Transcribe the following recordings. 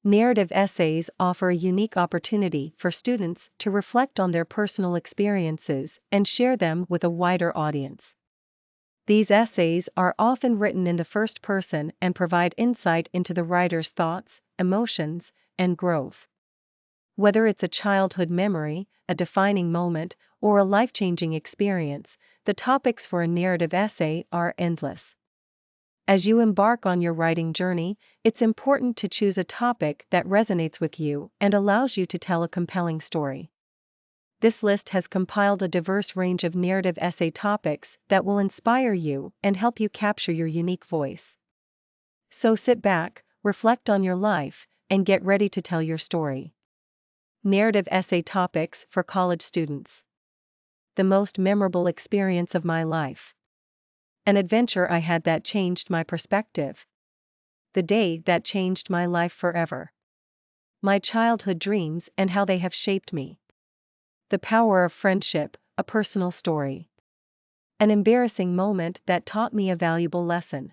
Narrative essays offer a unique opportunity for students to reflect on their personal experiences and share them with a wider audience. These essays are often written in the first person and provide insight into the writer's thoughts, emotions, and growth. Whether it's a childhood memory, a defining moment, or a life-changing experience, the topics for a narrative essay are endless. As you embark on your writing journey, it's important to choose a topic that resonates with you and allows you to tell a compelling story. This list has compiled a diverse range of narrative essay topics that will inspire you and help you capture your unique voice. So sit back, reflect on your life, and get ready to tell your story. Narrative essay topics for college students. The most memorable experience of my life. An adventure I had that changed my perspective. The day that changed my life forever. My childhood dreams and how they have shaped me. The power of friendship, a personal story. An embarrassing moment that taught me a valuable lesson.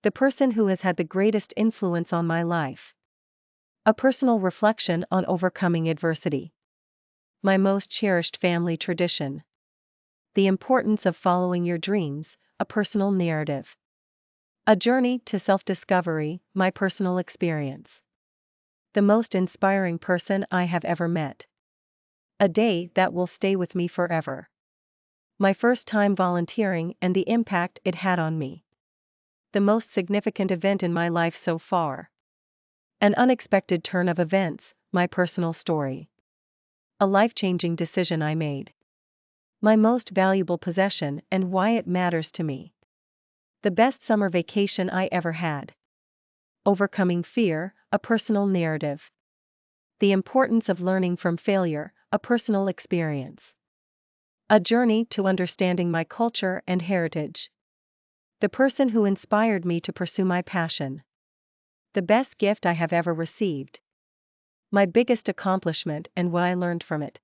The person who has had the greatest influence on my life. A personal reflection on overcoming adversity. My most cherished family tradition. The importance of following your dreams, a personal narrative. A journey to self-discovery, my personal experience. The most inspiring person I have ever met. A day that will stay with me forever. My first time volunteering and the impact it had on me. The most significant event in my life so far. An unexpected turn of events, my personal story. A life-changing decision I made. My most valuable possession and why it matters to me. The best summer vacation I ever had. Overcoming fear, a personal narrative. The importance of learning from failure, a personal experience. A journey to understanding my culture and heritage. The person who inspired me to pursue my passion. The best gift I have ever received. My biggest accomplishment and what I learned from it.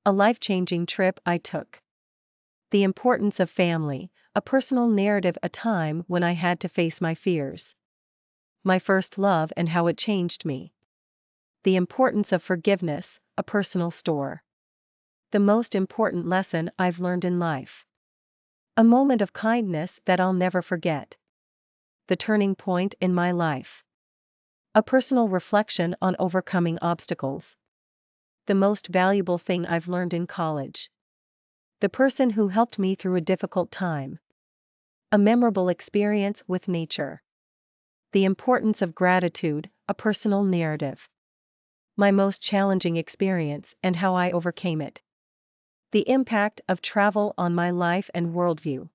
A life-changing trip I took. The importance of family, a personal narrative, a time when I had to face my fears. My first love and how it changed me. The importance of forgiveness, a personal story. The most important lesson I've learned in life. A moment of kindness that I'll never forget. The turning point in my life. A personal reflection on overcoming obstacles. The most valuable thing I've learned in college. The person who helped me through a difficult time. A memorable experience with nature. The importance of gratitude, a personal narrative. My most challenging experience and how I overcame it. The impact of travel on my life and worldview.